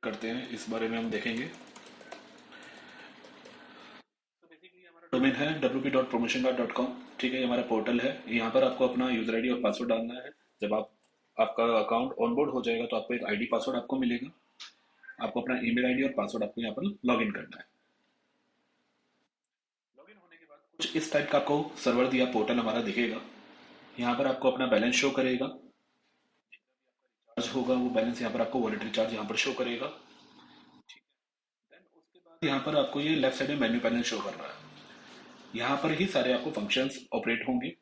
करते हैं इस बारे में हम देखेंगे। तो बेसिकली हमारा डोमेन है wp.promotionguard.com। ठीक है, ये हमारा पोर्टल है। यहाँ पर आपको अपना यूजर आईडी और पासवर्ड डालना है। जब आपका अकाउंट ऑनबोर्ड हो जाएगा तो आपको एक आईडी पासवर्ड आपको मिलेगा। आपको अपना ईमेल आईडी और पासवर्ड आपको यहाँ पर लॉगिन करना है। लॉगिन होने के बाद कुछ इस टाइप का आपको सर्वर दिया पोर्टल हमारा दिखेगा। यहाँ पर आपको अपना बैलेंस शो करेगा। चार्ज होगा वो बैलेंस यहाँ पर आपको वॉलेटरी चार्ज यहाँ पर शो करेगा। देन उसके बाद यहाँ पर आपको ये लेफ्ट साइड में मेन्यू पैनल शो कर रहा है। यहाँ पर ही सारे आपको फंक्शंस ऑपरेट होंगे।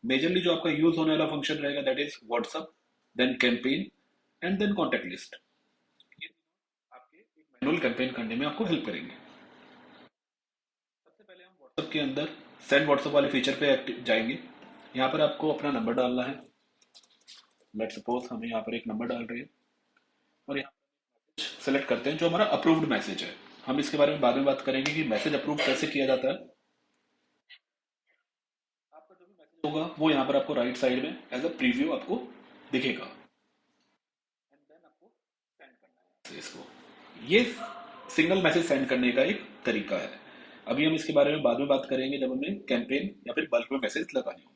मेजरली जो आपका यूज होने वाला फंक्शन रहेगा that is WhatsApp, then campaign and then contact list. ये आपके एक मैनुअल कैंपेन करने में आपको हेल्प करेंगे। सबसे पहले हम व्हाट्सअप के अंदर सेंड व्हाट्सअप वाले फीचर पे जाएंगे। यहाँ पर आपको अपना नंबर डालना है। लेट सपोज हमें यहाँ पर एक नंबर डाल रहे हैं और यहाँ सेलेक्ट करते हैं जो हमारा अप्रूव्ड मैसेज है। हम इसके बारे में बाद में बात करेंगे कि मैसेज अप्रूव कैसे किया जाता है। आपका जो भी मैसेज होगा वो यहाँ पर आपको राइट साइड में एज अ प्रीव्यू आपको दिखेगा। एंड देन आपको सेंड करना है इसको। ये सिंगल मैसेज सेंड करने का एक तरीका है। अभी हम इसके बारे में बाद में बात करेंगे जब हमें कैंपेन या फिर बल्क में मैसेज लगाने होंगे।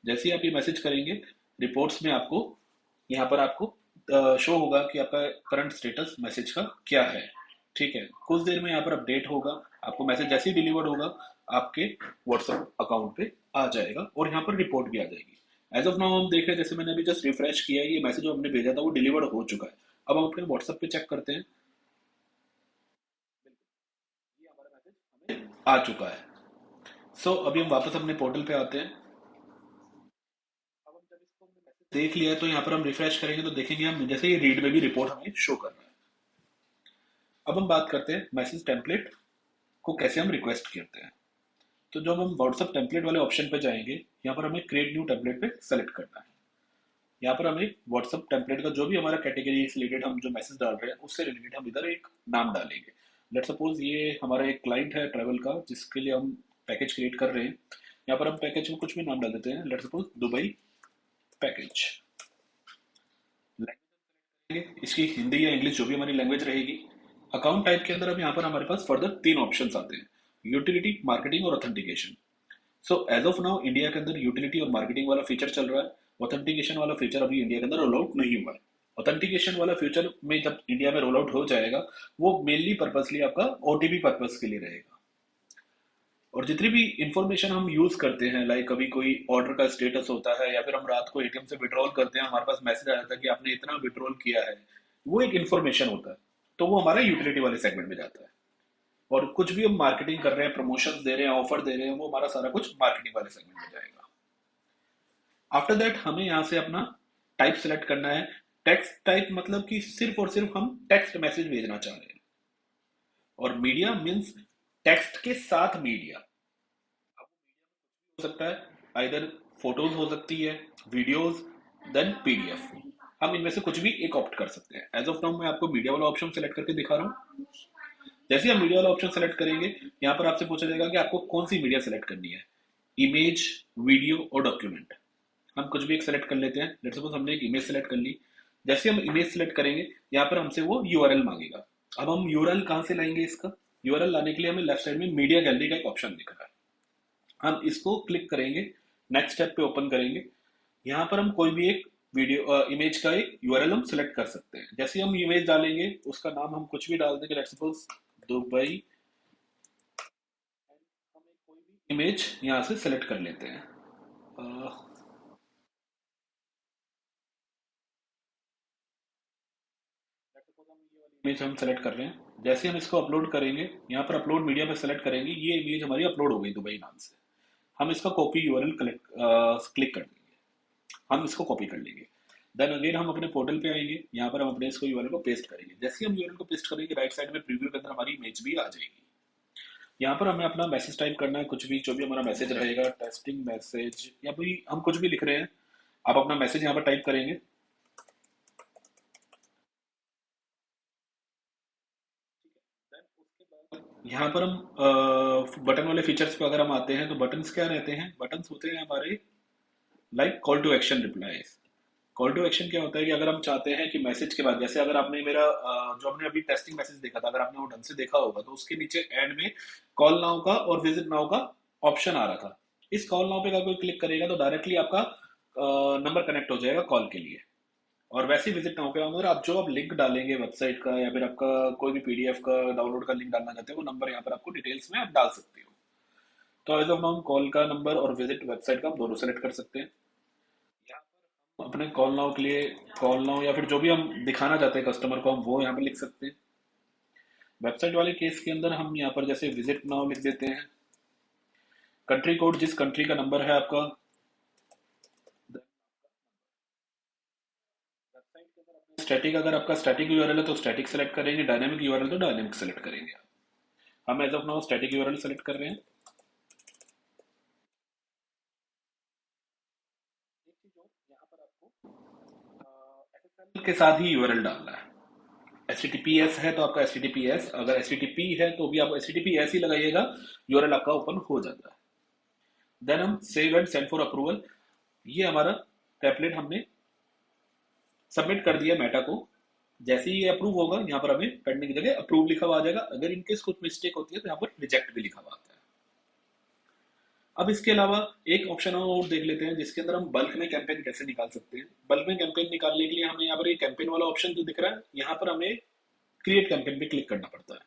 जैसे ही आप ये मैसेज करेंगे रिपोर्ट्स में आपको यहाँ पर आपको शो होगा कि आपका करंट स्टेटस मैसेज का क्या है। ठीक है, कुछ देर में यहाँ पर अपडेट होगा। आपको मैसेज जैसे ही डिलीवर्ड होगा आपके व्हाट्सएप अकाउंट पे आ जाएगा और यहाँ पर रिपोर्ट भी आ जाएगी। एज ऑफ नाउ हम देख रहे हैं, जैसे मैंने अभी जस्ट रिफ्रेश किया है, ये मैसेज जो हमने भेजा था वो डिलीवर्ड हो चुका है। अब हम अपने व्हाट्सएप पे चेक करते हैं। ये हमारा मैसेज हमें आ चुका है। अभी हम वापस अपने पोर्टल पे आते हैं। अब हम जब इसको हमने मैसेज देख लिया है तो यहाँ पर हम रिफ्रेश करेंगे तो देखेंगे हम जैसे ये रीड में भी रिपोर्ट हमें शो कर रहा है। अब हम बात करते हैं मैसेज टेम्पलेट को कैसे हम रिक्वेस्ट करते हैं। तो जब हम व्हाट्सएप टेम्पलेट वाले ऑप्शन पे जाएंगे यहाँ पर हमें क्रिएट न्यू टेम्पलेट पे सेलेक्ट करना है। यहाँ पर हमें व्हाट्सएप टेम्पलेट का जो भी हमारा कैटेगरी से रिलेटेड हम जो मैसेज डाल रहे हैं उससे रिलेटेड हम इधर एक नाम डालेंगे। लेट सपोज ये हमारा एक क्लाइंट है ट्रैवल का जिसके लिए हम पैकेज क्रिएट कर रहे हैं। यहाँ पर हम पैकेज में कुछ भी नाम डाल देते हैं। Let suppose Dubai package. इसकी हिंदी या इंग्लिश जो भी हमारी लैंग्वेज रहेगी। अकाउंट टाइप के अंदर अब यहाँ पर हमारे पास फर्दर तीन ऑप्शंस आते हैं, यूटिलिटी, मार्केटिंग और authentication. As of now India के अंदर यूटिलिटी और मार्केटिंग वाला फीचर चल रहा है। ऑथेंटिकेशन वाला फीचर अभी इंडिया के अंदर रोल आउट नहीं हुआ है। ऑथेंटिकेशन वाला फीचर में जब इंडिया में रोल आउट हो जाएगा वो मेनली पर्पसली आपका ओटीपी पर्पस के लिए रहेगा। और जितनी भी इंफॉर्मेशन हम यूज करते हैं लाइक कभी कोई ऑर्डर का स्टेटस होता है या फिर हम रात को एटीएम से विड्रॉल करते हैं, हमारे पास मैसेज आ जाता है कि आपने इतना विड्रॉल किया है, वो एक इंफॉर्मेशन होता है। तो वो हमारा यूटिलिटी वाले सेगमेंट में जाता है। और कुछ भी हम मार्केटिंग कर रहे हैं, प्रमोशंस दे रहे हैं, ऑफर दे रहे हैं, वो हमारा सारा कुछ मार्केटिंग वाले सेगमेंट में जाएगा। आफ्टर दैट हमें यहाँ से अपना टाइप सेलेक्ट करना है। टेक्स्ट टाइप मतलब कि सिर्फ और सिर्फ हम टेक्स्ट मैसेज भेजना चाह रहे हैं। और मीडिया मीन्स टेक्स्ट के साथ मीडिया हो सकता है, आइदर फोटोज हो सकती है, वीडियोस, देन पीडीएफ। हम इनमें से कुछ भी एक ऑप्ट कर सकते हैं। एज ऑफ नाउ मैं आपको मीडिया वाला ऑप्शन सेलेक्ट करके दिखा रहा हूँ। जैसे हम मीडिया वाला ऑप्शन सेलेक्ट करेंगे यहाँ पर आपसे पूछा जाएगा कि आपको कौन सी मीडिया सेलेक्ट करनी है, इमेज, वीडियो और डॉक्यूमेंट। हम कुछ भी एक सेलेक्ट कर लेते हैं। लेट्स सपोज हमने एक इमेज सेलेक्ट कर ली। जैसे हम इमेज सेलेक्ट करेंगे यहाँ पर हमसे वो यूआरएल मांगेगा। अब हम यूआरएल कहाँ से लाएंगे, इसका यूआरएल लाने के लिए हमें लेफ्ट साइड में मीडिया गैलरी का एक ऑप्शन दिख रहा है। हम इसको क्लिक करेंगे, नेक्स्ट स्टेप पे ओपन करेंगे। यहाँ पर हम कोई भी एक वीडियो इमेज का एक यूआरएल हम सेलेक्ट कर सकते हैं। जैसे हम इमेज डालेंगे उसका नाम हम कुछ भी डाल देंगे। Let's suppose Dubai. हम एक कोई भी इमेज यहाँ से सेलेक्ट कर लेते हैं। इमेज हम सेलेक्ट कर रहे हैं। जैसे हम इसको अपलोड करेंगे यहाँ पर अपलोड मीडिया पे सेलेक्ट करेंगे, ये इमेज हमारी अपलोड हो गई दुबई नाम से। हम इसका कॉपी यूआरएल क्लिक कर देंगे। हम इसको कॉपी कर लेंगे। देन अगेन हम अपने पोर्टल पे आएंगे। यहाँ पर हम अपने इसको यूआरएल को पेस्ट करेंगे। जैसे ही हम यूआरएल को पेस्ट करेंगे राइट साइड में प्रीव्यू के अंदर हमारी इमेज भी आ जाएगी। यहाँ पर हमें अपना मैसेज टाइप करना है, कुछ भी जो भी हमारा मैसेज रहेगा, टेस्टिंग मैसेज या भी हम कुछ भी लिख रहे हैं। आप अपना मैसेज यहाँ पर टाइप करेंगे। यहाँ पर हम बटन वाले फीचर्स पे अगर हम आते हैं तो बटन्स क्या रहते हैं, बटन्स होते हैं हमारे like call to action replies. Call to action क्या होता है कि अगर हम चाहते हैं कि मैसेज के बाद, जैसे अगर आपने मेरा जो हमने अभी टेस्टिंग मैसेज देखा था, अगर आपने वो ढंग से देखा होगा तो उसके नीचे एंड में कॉल नाउ का और विजिट नाउ का ऑप्शन आ रहा था। इस कॉल नाउ पे अगर कोई क्लिक करेगा तो डायरेक्टली आपका नंबर कनेक्ट हो जाएगा कॉल के लिए। और वैसे ही विजिट नाउ पे अगर आप जो आप लिंक डालेंगे वेबसाइट का या फिर आपका कोई भी पीडीएफ का डाउनलोड का लिंक डालना चाहते हो, वो नंबर यहाँ पर आपको डिटेल्स में आप डाल सकते हो। तो एज ऑफ नाउ हम कॉल का नंबर और विजिट वेबसाइट का हम दोनों सेलेक्ट कर सकते हैं। यहाँ पर हम अपने कॉल नाउ के लिए कॉल नाउ या फिर जो भी हम दिखाना चाहते हैं कस्टमर को, हम वो यहाँ पर लिख सकते हैं। वेबसाइट वाले केस के अंदर हम यहाँ पर जैसे विजिट नाउ लिख देते हैं, कंट्री कोड जिस कंट्री का नंबर है आपका। स्टैटिक अगर आपका स्टैटिक यूआरएल है तो स्टैटिक सेलेक्ट करेंगे, डायनेमिक यूआरएल तो डायनेमिक सेलेक्ट करेंगे। हम as of now static URL select कर रहे हैं। एक चीज और, यहाँ पर आपको एसएसएल के साथ ही यूआरएल डालना है। एचटीटीपीएस है तो आपका एचटीटीपीएस, अगर एचटीटीपी है तो भी आप एचटीटीपीएस ही लगाइएगा, यूआरएल आपका ओपन हो जाता है। देन हम save and send for approval, ये हमारा टेम्पलेट हमने सबमिट कर दिया मेटा को। जैसे ही ये अप्रूव होगा, यहाँ पर हमें पेंडिंग की जगह अप्रूव लिखा हुआ आ जाएगा। अगर इनकेस कुछ मिस्टेक होती है तो यहाँ पर रिजेक्ट भी लिखा हुआ आता है। अब इसके अलावा एक ऑप्शन हम और देख लेते हैं जिसके अंदर हम बल्क में कैंपेन कैसे निकाल सकते हैं। बल्क में कैंपेन निकालने के लिए हमें यहाँ पर ये कैंपेन वाला ऑप्शन जो दिख रहा है, यहाँ पर हमें क्रिएट कैंपेन पे क्लिक करना पड़ता है।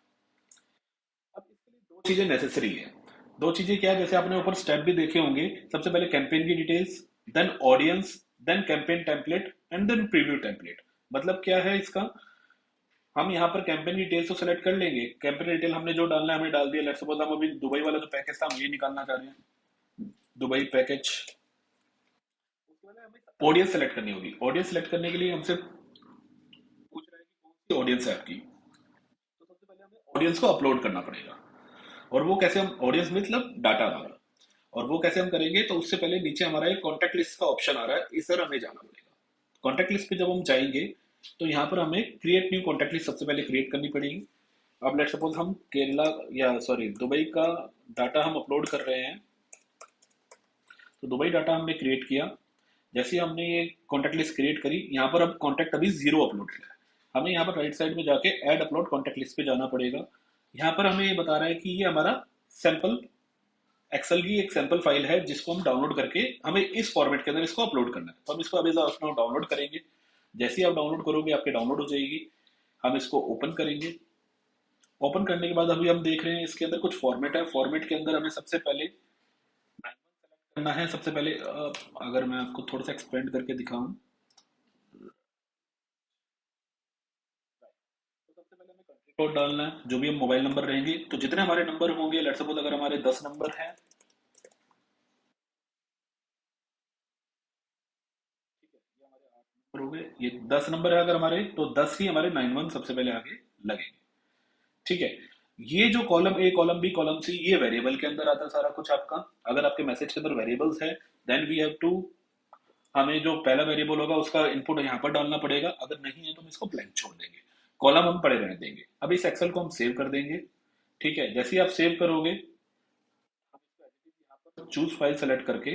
अब इसके लिए दो चीजें नेसेसरी है। दो चीजें क्या है, जैसे आपने ऊपर स्टेप भी देखे होंगे, सबसे पहले कैंपेन की details, then audience, then campaign template and then preview template. मतलब क्या है इसका, हम यहाँ पर कैंपेन डिटेल्स तो सेलेक्ट कर लेंगे, कैंपेन डिटेल हमने जो डालना है हमने डाल दिया। लेट्स सपोज हम अभी दुबई वाला जो पैकेज था हम ये निकालना चाह रहे हैं, दुबई पैकेज। उसके बाद हमें ऑडियंस सेलेक्ट करनी होगी। ऑडियंस सेलेक्ट करने के लिए हमसे पूछ रहा है कि कौन सी ऑडियंस है आपकी। तो सबसे पहले हमें ऑडियंस को अपलोड करना पड़ेगा। और वो कैसे, हम ऑडियंस मतलब डाटा हमारा, और वो कैसे हम करेंगे, तो उससे पहले नीचे हमारा एक कॉन्टैक्ट लिस्ट का ऑप्शन आ रहा है, इस पर हमें जाना पड़ेगा। कॉन्टैक्ट लिस्ट पे जब हम जाएंगे तो यहाँ पर हमें क्रिएट न्यू कॉन्टैक्ट लिस्ट सबसे पहले क्रिएट करनी पड़ेगी। अब लेट सपोज हम केरला या सॉरी दुबई का डाटा हम अपलोड कर रहे हैं, तो दुबई डाटा हमने क्रिएट किया। जैसे ही हमने ये कॉन्टैक्ट लिस्ट क्रिएट करी, यहाँ पर अब कॉन्टैक्ट अभी जीरो अपलोड है। हमें यहाँ पर राइट साइड में जाके ऐड अपलोड कॉन्टैक्ट लिस्ट पे जाना पड़ेगा। यहाँ पर हमें ये बता रहा है कि ये हमारा सैंपल एक्सेल की एक सैंपल फाइल है जिसको हम डाउनलोड करके हमें इस फॉर्मेट के अंदर इसको अपलोड करना है। तो हम इसको अभी डाउनलोड करेंगे। जैसे ही आप डाउनलोड करोगे आपके डाउनलोड हो जाएगी। हम इसको ओपन करेंगे। ओपन करने के बाद अभी हम देख रहे हैं इसके अंदर कुछ फॉर्मेट है। फॉर्मेट के अंदर हमें सबसे पहले करना है, सबसे पहले अगर मैं आपको थोड़ा सा एक्सपेंड करके दिखाऊं, तो सबसे पहले हमें कंट्री कोड डालना है, जो भी हम मोबाइल नंबर रहेंगे। तो जितने हमारे नंबर होंगे, लेट्स सपोज अगर हमारे 10 नंबर हैं, ठीक है, ये हमारे 8 नंबर हो गए, ये 10 नंबर है अगर हमारे, तो 10 ही हमारे 91 सबसे पहले आगे लगेंगे। ठीक है। ये जो column A, column B, column C, ये वेरिएबल के अंदर आता है सारा कुछ आपका। अगर आपके मैसेज के अंदर वेरिएबल्स है, देन वी हैव टू, हमें जो पहला वेरिएबल होगा उसका इनपुट यहाँ पर डालना पड़ेगा। अगर नहीं है तो हम इसको ब्लैंक छोड़ देंगे, कॉलम हम पड़े रहने देंगे। अब इस एक्सेल को हम सेव कर देंगे। ठीक है, जैसे ही आप सेव करोगे, हम इसको as it is यहाँ पर चूज फाइल सेलेक्ट करके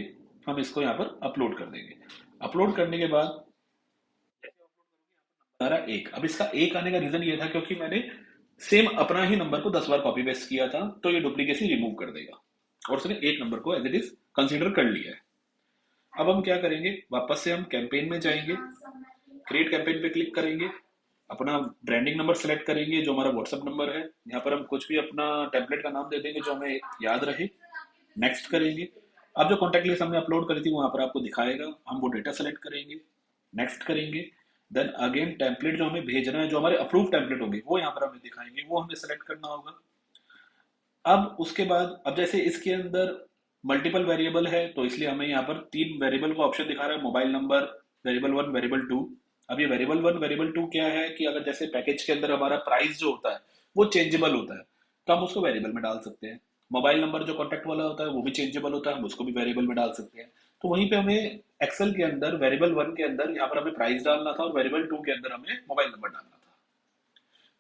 हम इसको यहाँ पर अपलोड कर देंगे। अपलोड करने के बाद हमारा एक, अब इसका एक आने का रीजन ये था क्योंकि मैंने सेम अपना ही नंबर को 10 बार कॉपी पेस्ट किया था, तो ये डुप्लीकेसी रिमूव कर देगा और उसने एक नंबर को एज इट इज कंसीडर कर लिया है। अब हम क्या करेंगे, वापस से हम कैंपेन में जाएंगे, क्रिएट कैंपेन पे क्लिक करेंगे, अपना ब्रांडिंग नंबर सेलेक्ट करेंगे जो हमारा व्हाट्सएप नंबर है। यहाँ पर हम कुछ भी अपना टेम्पलेट का नाम दे देंगे जो हमें याद रहे। नेक्स्ट करेंगे। अब जो कॉन्टैक्ट लिस्ट हमने अपलोड करी थी वहां पर आपको दिखाएगा, हम वो डेटा सेलेक्ट करेंगे, नेक्स्ट करेंगे। देन अगेन टेम्पलेट जो हमें भेजना है, जो हमारे अप्रूव टेम्पलेट होंगे वो यहाँ पर हमें दिखाएंगे, वो हमें सेलेक्ट करना होगा। अब उसके बाद, अब जैसे इसके अंदर मल्टीपल वेरिएबल है तो इसलिए हमें यहाँ पर तीन वेरिएबल का ऑप्शन दिखा रहा है, mobile number, variable one, variable two. अब ये वेरिएबल वन, वेरिएबल टू क्या है कि अगर जैसे पैकेज के अंदर हमारा प्राइस जो होता है वो चेंजेबल होता है, तो हम उसको वेरिएबल में डाल सकते हैं। मोबाइल नंबर जो कॉन्टैक्ट वाला होता है वो भी चेंजेबल होता है, हम उसको भी वेरिएबल में डाल सकते हैं। तो वहीं पे हमें एक्सेल के अंदर वेरिएबल वन के अंदर यहाँ पर हमें प्राइस डालना था और वेरिएबल टू के अंदर हमें मोबाइल नंबर डालना था।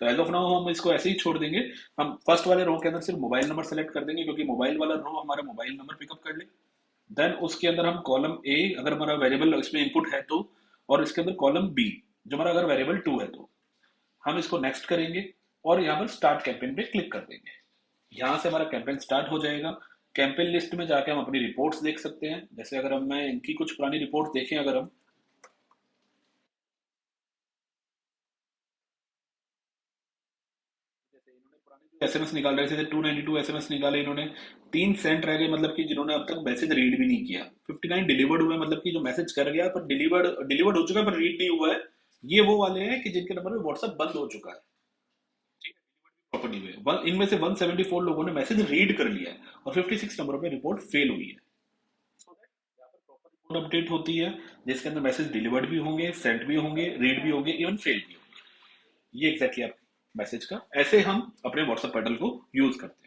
तो एज ऑफ नाउ हम इसको ऐसे ही छोड़ देंगे। हम फर्स्ट वाले रो के अंदर सिर्फ मोबाइल नंबर सेलेक्ट कर देंगे क्योंकि मोबाइल वाला रो हमारा मोबाइल नंबर पिकअप कर ले। देन उसके अंदर हम कॉलम ए, अगर हमारा वेरिएबल इसमें इनपुट है तो और इसके अंदर कॉलम बी, जो हमारा अगर वेरिएबल 2 है तो हम इसको नेक्स्ट करेंगे और यहाँ पर स्टार्ट कैंपेन पे क्लिक कर देंगे। यहाँ से हमारा कैंपेन स्टार्ट हो जाएगा। कैंपेन लिस्ट में जाके हम अपनी रिपोर्ट्स देख सकते हैं। जैसे अगर हम मैं इनकी कुछ पुरानी रिपोर्ट्स देखें, अगर हम एसएमएस निकाल रहे थे, 292 एसएमएस निकाले इन्होंने, 3 सेंट रह गए, मतलब कि जिन्होंने अब तक मैसेज रीड भी नहीं किया। 59 डिलीवर्ड हुए, मतलब कि जो मैसेज कर गया पर डिलीवर्ड डिलीवर्ड हो चुका है पर रीड नहीं हुआ है। ये वो वाले हैं कि जिनके नंबर में व्हाट्सएप बंद हो चुका है प्रॉपर्टी में। इनमें से 174 लोगों ने मैसेज रीड कर लिया है और 56 नंबरों पे रिपोर्ट फेल हुई है। रिपोर्ट अपडेट होती है जिसके अंदर मैसेज डिलीवर्ड भी होंगे, सेंट भी होंगे, रीड भी होंगे, इवन फेल भी होंगे। ये एग्जैक्टली आप मैसेज का ऐसे हम अपने व्हाट्सएप पैटर्न को यूज करते हैं।